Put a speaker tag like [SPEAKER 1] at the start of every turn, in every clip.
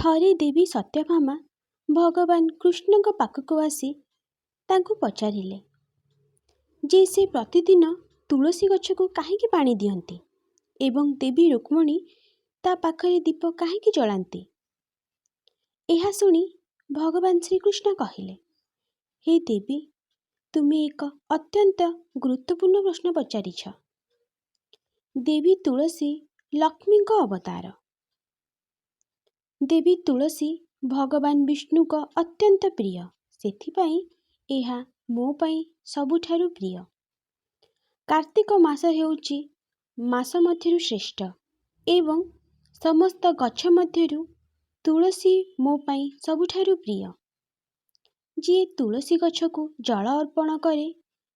[SPEAKER 1] ଥରେ ଦେବୀ ସତ୍ୟଭାମା ଭଗବାନ କୃଷ୍ଣଙ୍କ ପାଖକୁ ଆସି ତାଙ୍କୁ ପଚାରିଲେ ଯେ ସେ ପ୍ରତିଦିନ ତୁଳସୀ ଗଛକୁ କାହିଁକି ପାଣି ଦିଅନ୍ତି ଏବଂ ଦେବୀ ରୁକ୍ମଣୀ ତା ପାଖରେ ଦୀପ କାହିଁକି ଜଳାନ୍ତି। ଏହା ଶୁଣି ଭଗବାନ ଶ୍ରୀକୃଷ୍ଣ କହିଲେ, ହେ ଦେବୀ, ତୁମେ ଏକ ଅତ୍ୟନ୍ତ ଗୁରୁତ୍ୱପୂର୍ଣ୍ଣ ପ୍ରଶ୍ନ ପଚାରିଛ। ଦେବୀ ତୁଳସୀ ଲକ୍ଷ୍ମୀଙ୍କ ଅବତାର। ଦେବୀ ତୁଳସୀ ଭଗବାନ ବିଷ୍ଣୁଙ୍କ ଅତ୍ୟନ୍ତ ପ୍ରିୟ, ସେଥିପାଇଁ ଏହା ମୋ ପାଇଁ ସବୁଠାରୁ ପ୍ରିୟ। କାର୍ତ୍ତିକ ମାସ ହେଉଛି ମାସ ମଧ୍ୟରୁ ଶ୍ରେଷ୍ଠ ଏବଂ ସମସ୍ତ ଗଛ ମଧ୍ୟରୁ ତୁଳସୀ ମୋ ପାଇଁ ସବୁଠାରୁ ପ୍ରିୟ। ଯିଏ ତୁଳସୀ ଗଛକୁ ଜଳ ଅର୍ପଣ କରେ,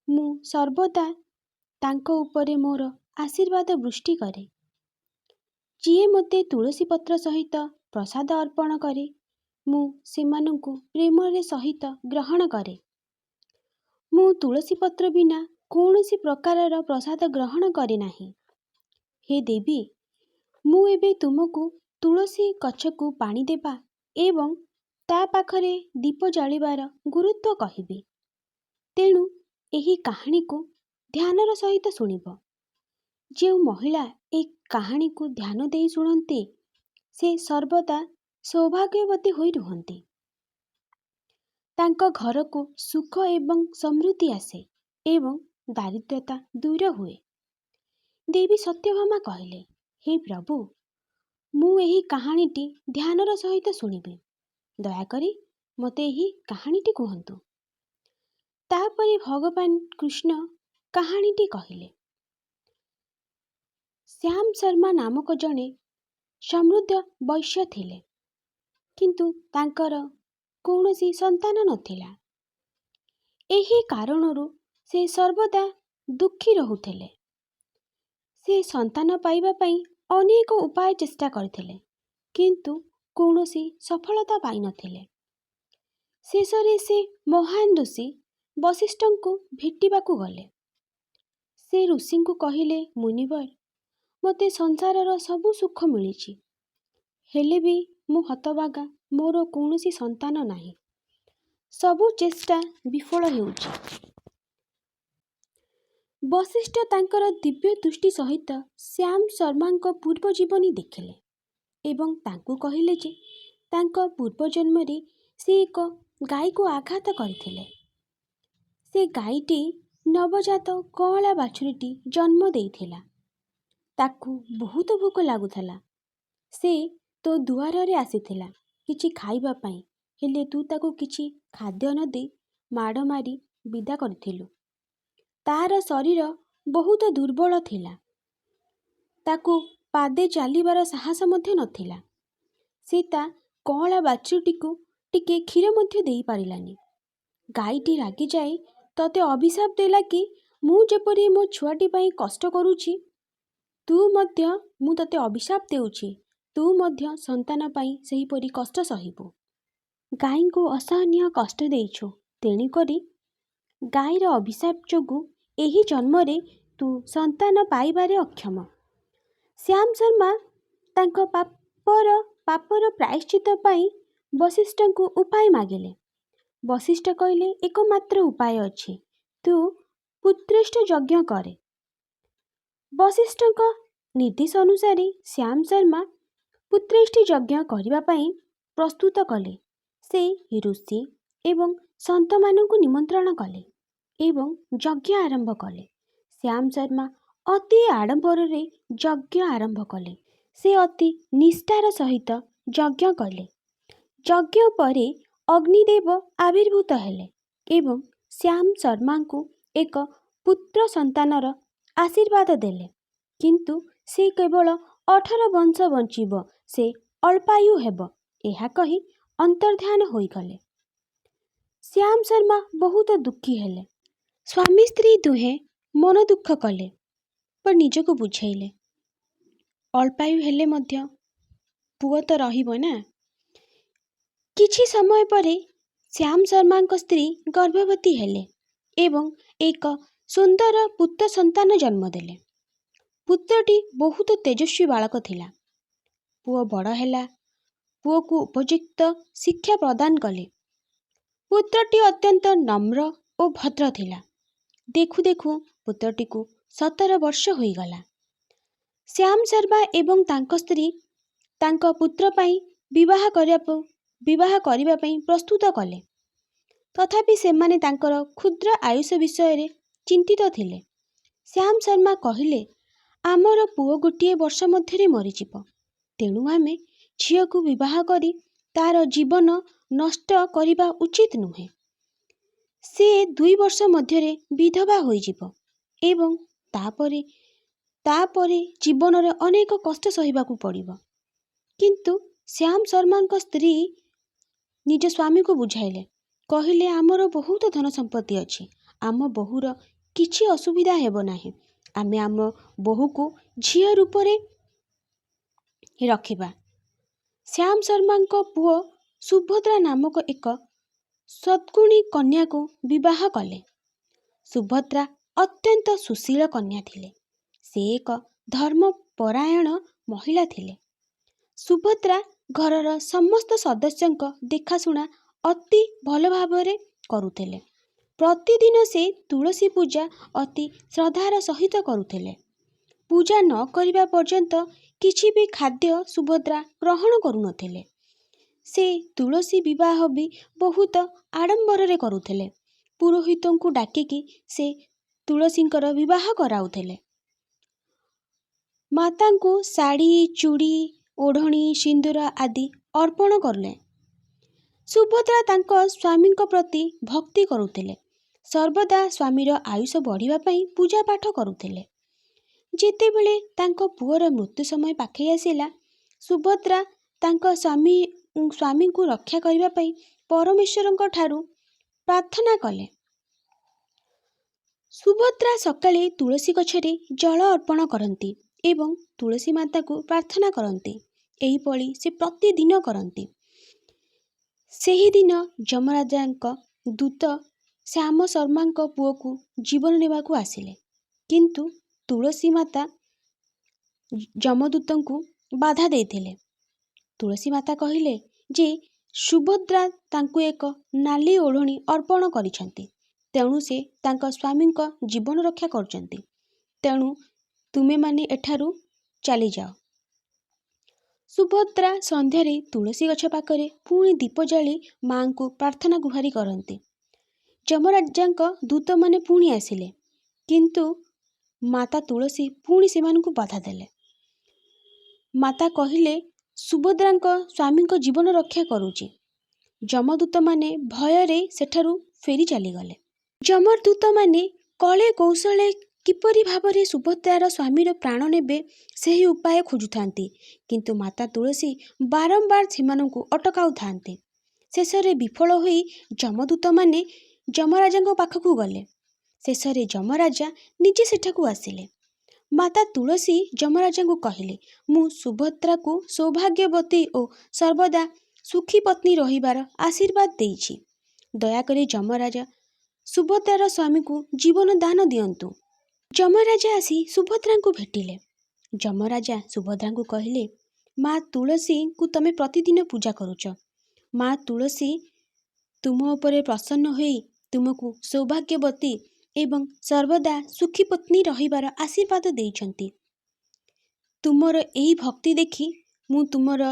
[SPEAKER 1] ମୁଁ ସର୍ବଦା ତାଙ୍କ ଉପରେ ମୋର ଆଶୀର୍ବାଦ ବୃଷ୍ଟି କରେ। ଯିଏ ମୋତେ ତୁଳସୀ ପତ୍ର ସହିତ ପ୍ରସାଦ ଅର୍ପଣ କରେ, ମୁଁ ସେମାନଙ୍କୁ ପ୍ରେମରେ ସହିତ ଗ୍ରହଣ କରେ। ମୁଁ ତୁଳସୀ ପତ୍ର ବିନା କୌଣସି ପ୍ରକାରର ପ୍ରସାଦ ଗ୍ରହଣ କରେ ନାହିଁ। ହେ ଦେବୀ, ମୁଁ ଏବେ ତୁମକୁ ତୁଳସୀ ଗଛକୁ ପାଣି ଦେବା ଏବଂ ତା ପାଖରେ ଦୀପ ଜାଳିବାର ଗୁରୁତ୍ୱ କହିବି। ତେଣୁ ଏହି କାହାଣୀକୁ ଧ୍ୟାନର ସହିତ ଶୁଣିବ। ଯେଉଁ ମହିଳା ଏହି କାହାଣୀକୁ ଧ୍ୟାନ ଦେଇ ଶୁଣନ୍ତି, ସେ ସର୍ବଦା ସୌଭାଗ୍ୟବତୀ ହୋଇ ରୁହନ୍ତି। ତାଙ୍କ ଘରକୁ ସୁଖ ଏବଂ ସମୃଦ୍ଧି ଆସେ ଏବଂ ଦାରିଦ୍ର୍ୟତା ଦୂର ହୁଏ। ଦେବୀ ସତ୍ୟଭାମା କହିଲେ, ହେ ପ୍ରଭୁ, ମୁଁ ଏହି କାହାଣୀଟି ଧ୍ୟାନର ସହିତ ଶୁଣିବି। ଦୟାକରି ମୋତେ ଏହି କାହାଣୀଟି କୁହନ୍ତୁ। ତାପରେ ଭଗବାନ କୃଷ୍ଣ କାହାଣୀଟି କହିଲେ। ଶ୍ୟାମ ଶର୍ମା ନାମକ ଜଣେ ସମୃଦ୍ଧ ବୈଶ୍ୟ ଥିଲେ, କିନ୍ତୁ ତାଙ୍କର କୌଣସି ସନ୍ତାନ ନଥିଲା। ଏହି କାରଣରୁ ସେ ସର୍ବଦା ଦୁଃଖୀ ରହୁଥିଲେ। ସେ ସନ୍ତାନ ପାଇବା ପାଇଁ ଅନେକ ଉପାୟ ଚେଷ୍ଟା କରିଥିଲେ, କିନ୍ତୁ କୌଣସି ସଫଳତା ପାଇନଥିଲେ। ଶେଷରେ ସେ ମହାନ ଋଷି ବଶିଷ୍ଠଙ୍କୁ ଭେଟିବାକୁ ଗଲେ। ସେ ଋଷିଙ୍କୁ କହିଲେ, ମୁନିବର, ମୋତେ ସଂସାରର ସବୁ ସୁଖ ମିଳିଛି, ହେଲେ ବି ମୁଁ ହତଭାଗା, ମୋର କୌଣସି ସନ୍ତାନ ନାହିଁ। ସବୁ ଚେଷ୍ଟା ବିଫଳ ହେଉଛି। ବଶିଷ୍ଠ ତାଙ୍କର ଦିବ୍ୟ ଦୃଷ୍ଟି ସହିତ ଶ୍ୟାମ ଶର୍ମାଙ୍କ ପୂର୍ବ ଜୀବନୀ ଦେଖିଲେ ଏବଂ ତାଙ୍କୁ କହିଲେ ଯେ ତାଙ୍କ ପୂର୍ବଜନ୍ମରେ ସେ ଏକ ଗାଈକୁ ଆଘାତ କରିଥିଲେ। ସେ ଗାଈଟି ନବଜାତ କଅଁଳା ବାଛୁରୀଟି ଜନ୍ମ ଦେଇଥିଲା। ତାକୁ ବହୁତ ଭୋକ ଲାଗୁଥିଲା। ସେ ତୋ ଦୁଆରରେ ଆସିଥିଲା କିଛି ଖାଇବା ପାଇଁ, ହେଲେ ତୁ ତାକୁ କିଛି ଖାଦ୍ୟ ନ ଦେଇ ମାଡ଼ ମାରି ବିଦା କରିଥିଲୁ। ତାହାର ଶରୀର ବହୁତ ଦୁର୍ବଳ ଥିଲା। ତାକୁ ପାଦେ ଚାଲିବାର ସାହସ ମଧ୍ୟ ନଥିଲା। ସେ ତା କଅଁଳା ବାଛୁରୀଟିକୁ ଟିକେ କ୍ଷୀର ମଧ୍ୟ ଦେଇପାରିଲାନି। ଗାଈଟି ରାଗିଯାଇ ତତେ ଅଭିଶାପ ଦେଲା କି ମୁଁ ଯେପରି ମୋ ଛୁଆଟି ପାଇଁ କଷ୍ଟ କରୁଛି, ମୁଁ ତତେ ଅଭିଶାପ ଦେଉଛି, ତୁ ମଧ୍ୟ ସନ୍ତାନ ପାଇଁ ସେହିପରି କଷ୍ଟ ସହିବୁ। ଗାଈଙ୍କୁ ଅସହନୀୟ କଷ୍ଟ ଦେଇଛୁ, ତେଣୁକରି ଗାଈର ଅଭିଶାପ ଯୋଗୁଁ ଏହି ଜନ୍ମରେ ତୁ ସନ୍ତାନ ପାଇବାରେ ଅକ୍ଷମ। ଶ୍ୟାମ ଶର୍ମା ତାଙ୍କ ପାପର ପ୍ରାୟଶ୍ଚିତ ପାଇଁ ବଶିଷ୍ଠଙ୍କୁ ଉପାୟ ମାଗିଲେ। ବଶିଷ୍ଠ କହିଲେ, ଏକମାତ୍ର ଉପାୟ ଅଛି, ତୁ ପୁତ୍ରେଷ୍ଠ ଯଜ୍ଞ କରେ। ବଶିଷ୍ଠଙ୍କ ନିର୍ଦ୍ଦେଶ ଅନୁସାରେ ଶ୍ୟାମ ଶର୍ମା ପୁତ୍ରେଷ୍ଟି ଯଜ୍ଞ କରିବା ପାଇଁ ପ୍ରସ୍ତୁତ କଲେ। ସେ ଋଷି ଏବଂ ସନ୍ଥମାନଙ୍କୁ ନିମନ୍ତ୍ରଣ କଲେ ଏବଂ ଯଜ୍ଞ ଆରମ୍ଭ କଲେ। ଶ୍ୟାମ ଶର୍ମା ଅତି ଆଡମ୍ବରରେ ଯଜ୍ଞ ଆରମ୍ଭ କଲେ। ସେ ଅତି ନିଷ୍ଠାର ସହିତ ଯଜ୍ଞ କଲେ। ଯଜ୍ଞ ପରେ ଅଗ୍ନିଦେବ ଆବିର୍ଭୂତ ହେଲେ ଏବଂ ଶ୍ୟାମ ଶର୍ମାଙ୍କୁ ଏକ ପୁତ୍ର ସନ୍ତାନର ଆଶୀର୍ବାଦ ଦେଲେ। କିନ୍ତୁ ସେ କେବଳ 18 ବର୍ଷ ବଞ୍ଚିବ, ସେ ଅଳ୍ପାୟୁ ହେବ, ଏହା କହି ଅନ୍ତର୍ଦ୍ଧାନ ହୋଇଗଲେ। ଶ୍ୟାମ ଶର୍ମା ବହୁତ ଦୁଃଖୀ ହେଲେ। ସ୍ୱାମୀ ସ୍ତ୍ରୀ ଦୁହେଁ ମନ ଦୁଃଖ କଲେ, but ନିଜକୁ ବୁଝାଇଲେ, ଅଳ୍ପାୟୁ ହେଲେ ମଧ୍ୟ ପୁଅ ତ ରହିବ ନା। କିଛି ସମୟ ପରେ ଶ୍ୟାମ ଶର୍ମାଙ୍କ ସ୍ତ୍ରୀ ଗର୍ଭବତୀ ହେଲେ ଏବଂ ଏକ ସୁନ୍ଦର ପୁତ୍ର ସନ୍ତାନ ଜନ୍ମ ଦେଲେ। ପୁତ୍ରଟି ବହୁତ ତେଜସ୍ୱୀ ବାଳକ ଥିଲା। ପୁଅ ବଡ଼ ହେଲା, ପୁଅକୁ ଉପଯୁକ୍ତ ଶିକ୍ଷା ପ୍ରଦାନ କଲେ। ପୁତ୍ରଟି ଅତ୍ୟନ୍ତ ନମ୍ର ଓ ଭଦ୍ର ଥିଲା। ଦେଖୁ ଦେଖୁ ପୁତ୍ରଟିକୁ 17 ବର୍ଷ ହୋଇଗଲା। ଶ୍ୟାମ ଶର୍ମା ଏବଂ ତାଙ୍କ ସ୍ତ୍ରୀ ତାଙ୍କ ପୁତ୍ର ପାଇଁ ବିବାହ କରିବା ପାଇଁ ପ୍ରସ୍ତୁତ କଲେ। ତଥାପି ସେମାନେ ତାଙ୍କର କ୍ଷୁଦ୍ର ଆୟୁଷ ବିଷୟରେ ଚିନ୍ତିତ ଥିଲେ। ଶ୍ୟାମ ଶର୍ମା କହିଲେ, ଆମର ପୁଅ ଗୋଟିଏ ବର୍ଷ ମଧ୍ୟରେ ମରିଯିବ। ତେଣୁ ଆମେ ଝିଅକୁ ବିବାହ କରି ତାର ଜୀବନ ନଷ୍ଟ କରିବା ଉଚିତ ନୁହେଁ। ସେ 2 ବର୍ଷ ମଧ୍ୟରେ ବିଧବା ହୋଇଯିବ ଏବଂ ତାପରେ ଜୀବନରେ ଅନେକ କଷ୍ଟ ସହିବାକୁ ପଡ଼ିବ। କିନ୍ତୁ ଶ୍ୟାମ ଶର୍ମାଙ୍କ ସ୍ତ୍ରୀ ନିଜ ସ୍ୱାମୀକୁ ବୁଝାଇଲେ। କହିଲେ, ଆମର ବହୁତ ଧନ ସମ୍ପତ୍ତି ଅଛି। ଆମ ବୋହୂର କିଛି ଅସୁବିଧା ହେବ ନାହିଁ। ଆମେ ଆମ ବୋହୂକୁ ଝିଅ ରୂପରେ ରଖିବା। ଶ୍ୟାମ ଶର୍ମାଙ୍କ ପୁଅ ସୁଭଦ୍ରା ନାମକ ଏକ ସଦ୍ଗୁଣୀ କନ୍ୟାକୁ ବିବାହ କଲେ। ସୁଭଦ୍ରା ଅତ୍ୟନ୍ତ ସୁଶୀଳ କନ୍ୟା ଥିଲେ। ସେ ଏକ ଧର୍ମପରାୟଣ ମହିଳା ଥିଲେ। ସୁଭଦ୍ରା ଘରର ସମସ୍ତ ସଦସ୍ୟଙ୍କ ଦେଖାଶୁଣା ଅତି ଭଲ ଭାବରେ କରୁଥିଲେ। ପ୍ରତିଦିନ ସେ ତୁଳସୀ ପୂଜା ଅତି ଶ୍ରଦ୍ଧାର ସହିତ କରୁଥିଲେ। ପୂଜା ନ କରିବା ପର୍ଯ୍ୟନ୍ତ କିଛି ବି ଖାଦ୍ୟ ସୁଭଦ୍ରା ଗ୍ରହଣ କରୁନଥିଲେ। ସେ ତୁଳସୀ ବିବାହ ବି ବହୁତ ଆଡ଼ମ୍ବରରେ କରୁଥିଲେ। ପୁରୋହିତଙ୍କୁ ଡାକିକି ସେ ତୁଳସୀଙ୍କର ବିବାହ କରାଉଥିଲେ। ମାତାଙ୍କୁ ଶାଢ଼ୀ, ଚୁଡ଼ି, ଓଢ଼ଣୀ, ସିନ୍ଦୁର ଆଦି ଅର୍ପଣ କଲେ। ସୁଭଦ୍ରା ତାଙ୍କ ସ୍ୱାମୀଙ୍କ ପ୍ରତି ଭକ୍ତି କରୁଥିଲେ। ସର୍ବଦା ସ୍ୱାମୀର ଆୟୁଷ ବଢ଼ିବା ପାଇଁ ପୂଜା ପାଠ କରୁଥିଲେ। ଯେତେବେଳେ ତାଙ୍କ ପୁଅର ମୃତ୍ୟୁ ସମୟ ପାଖେଇ ଆସିଲା, ସୁଭଦ୍ରା ତାଙ୍କ ସ୍ୱାମୀଙ୍କୁ ରକ୍ଷା କରିବା ପାଇଁ ପରମେଶ୍ୱରଙ୍କ ଠାରୁ ପ୍ରାର୍ଥନା କଲେ। ସୁଭଦ୍ରା ସକାଳେ ତୁଳସୀ ଗଛରେ ଜଳ ଅର୍ପଣ କରନ୍ତି ଏବଂ ତୁଳସୀ ମାତାକୁ ପ୍ରାର୍ଥନା କରନ୍ତି। ଏହିଭଳି ସେ ପ୍ରତିଦିନ କରନ୍ତି। ସେହିଦିନ ଯମରାଜାଙ୍କ ଦୂତ ଶ୍ୟାମ ଶର୍ମାଙ୍କ ପୁଅକୁ ଜୀବନ ନେବାକୁ ଆସିଲେ। କିନ୍ତୁ ତୁଳସୀ ମାତା ଯମଦୂତଙ୍କୁ ବାଧା ଦେଇଥିଲେ। ତୁଳସୀ ମାତା କହିଲେ ଯେ ସୁଭଦ୍ରା ତାଙ୍କୁ ଏକ ନାଲି ଓଢ଼ଣୀ ଅର୍ପଣ କରିଛନ୍ତି। ତେଣୁ ସେ ତାଙ୍କ ସ୍ୱାମୀଙ୍କ ଜୀବନ ରକ୍ଷା କରୁଛନ୍ତି। ତେଣୁ ତୁମେମାନେ ଏଠାରୁ ଚାଲିଯାଅ। ସୁଭଦ୍ରା ସନ୍ଧ୍ୟାରେ ତୁଳସୀ ଗଛ ପାଖରେ ପୁଣି ଦୀପ ଜାଳି ମାଙ୍କୁ ପ୍ରାର୍ଥନା ଗୁହାରି କରନ୍ତି। ଯମରାଜାଙ୍କ ଦୂତମାନେ ପୁଣି ଆସିଲେ। କିନ୍ତୁ ମାତା ତୁଳସୀ ପୁଣି ସେମାନଙ୍କୁ ବାଧା ଦେଲେ। ମାତା କହିଲେ, ସୁଭଦ୍ରାଙ୍କ ସ୍ୱାମୀଙ୍କ ଜୀବନ ରକ୍ଷା କରୁଛି। ଯମଦୂତମାନେ ଭୟରେ ସେଠାରୁ ଫେରି ଚାଲିଗଲେ। ଯମଦୂତମାନେ କଳେ କୌଶଳେ କିପରି ଭାବରେ ସୁଭଦ୍ରାର ସ୍ୱାମୀର ପ୍ରାଣ ନେବେ ସେହି ଉପାୟ ଖୋଜୁଥାନ୍ତି। କିନ୍ତୁ ମାତା ତୁଳସୀ ବାରମ୍ବାର ସେମାନଙ୍କୁ ଅଟକାଉଥାନ୍ତି। ଶେଷରେ ବିଫଳ ହୋଇ ଯମଦୂତମାନେ ଯମରାଜାଙ୍କ ପାଖକୁ ଗଲେ। ଶେଷରେ ଯମରାଜା ନିଜେ ସେଠାକୁ ଆସିଲେ। ମାତା ତୁଳସୀ ଯମରାଜାଙ୍କୁ କହିଲେ, ମୁଁ ସୁଭଦ୍ରାକୁ ସୌଭାଗ୍ୟବତୀ ଓ ସର୍ବଦା ସୁଖୀ ପତ୍ନୀ ରହିବାର ଆଶୀର୍ବାଦ ଦେଇଛି। ଦୟାକରି ଯମରାଜା ସୁଭଦ୍ରାର ସ୍ୱାମୀକୁ ଜୀବନ ଦାନ ଦିଅନ୍ତୁ। ଯମରାଜା ଆସି ସୁଭଦ୍ରାଙ୍କୁ ଭେଟିଲେ। ଯମରାଜା ସୁଭଦ୍ରାଙ୍କୁ କହିଲେ, ମା ତୁଳସୀଙ୍କୁ ତମେ ପ୍ରତିଦିନ ପୂଜା କରୁଛ। ମା ତୁଳସୀ ତୁମ ଉପରେ ପ୍ରସନ୍ନ ହୋଇ ତୁମକୁ ସୌଭାଗ୍ୟବତୀ ଏବଂ ସର୍ବଦା ସୁଖୀ ପତ୍ନୀ ରହିବାର ଆଶୀର୍ବାଦ ଦେଇଛନ୍ତି। ତୁମର ଏହି ଭକ୍ତି ଦେଖି ମୁଁ ତୁମର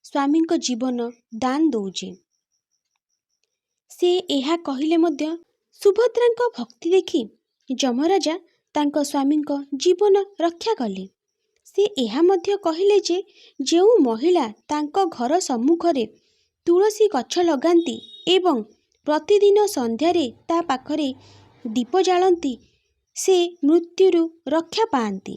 [SPEAKER 1] ସ୍ୱାମୀଙ୍କ ଜୀବନ ଦାନ ଦଉଛି। ସେ ଏହା କହିଲେ ମଧ୍ୟ ସୁଭଦ୍ରାଙ୍କ ଭକ୍ତି ଦେଖି ଯମରାଜା ତାଙ୍କ ସ୍ୱାମୀଙ୍କ ଜୀବନ ରକ୍ଷା କଲେ। ସେ ଏହା ମଧ୍ୟ କହିଲେ ଯେ ଯେଉଁ ମହିଳା ତାଙ୍କ ଘର ସମ୍ମୁଖରେ ତୁଳସୀ ଗଛ ଲଗାନ୍ତି ଏବଂ ପ୍ରତିଦିନ ସନ୍ଧ୍ୟାରେ ତା ପାଖରେ ଦୀପ ଜାଳନ୍ତି, ସେ ମୃତ୍ୟୁରୁ ରକ୍ଷା ପାଆନ୍ତି।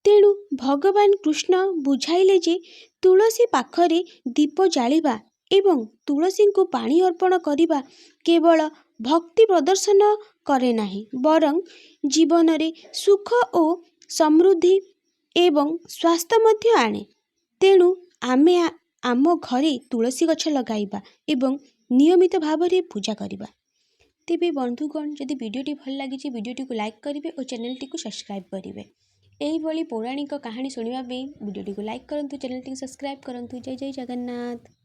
[SPEAKER 1] ତେଣୁ ଭଗବାନ କୃଷ୍ଣ ବୁଝାଇଲେ ଯେ ତୁଳସୀ ପାଖରେ ଦୀପ ଜାଳିବା ଏବଂ ତୁଳସୀଙ୍କୁ ପାଣି ଅର୍ପଣ କରିବା କେବଳ ଭକ୍ତି ପ୍ରଦର୍ଶନ କରେ ନାହିଁ, ବରଂ ଜୀବନରେ ସୁଖ ଓ ସମୃଦ୍ଧି ଏବଂ ସ୍ୱାସ୍ଥ୍ୟ ମଧ୍ୟ ଆଣେ। ତେଣୁ ଆମେ ଆମ ଘରେ ତୁଳସୀ ଗଛ ଲଗାଇବା ଏବଂ ନିୟମିତ ଭାବରେ ପୂଜା କରିବା। ତେବେ ବନ୍ଧୁଗଣ, ଯଦି ଭିଡ଼ିଓଟି ଭଲ ଲାଗିଛି ଭିଡ଼ିଓଟିକୁ ଲାଇକ୍ କରିବେ ଓ ଚ୍ୟାନେଲଟିକୁ ସବସ୍କ୍ରାଇବ୍ କରିବେ ଏହିଭଳି ପୌରାଣିକ କାହାଣୀ ଶୁଣିବା ପାଇଁ ଭିଡ଼ିଓଟିକୁ ଲାଇକ୍ କରନ୍ତୁ, ଚ୍ୟାନେଲଟିକୁ ସବସ୍କ୍ରାଇବ୍ କରନ୍ତୁ। ଜୟ ଜୟ ଜଗନ୍ନାଥ।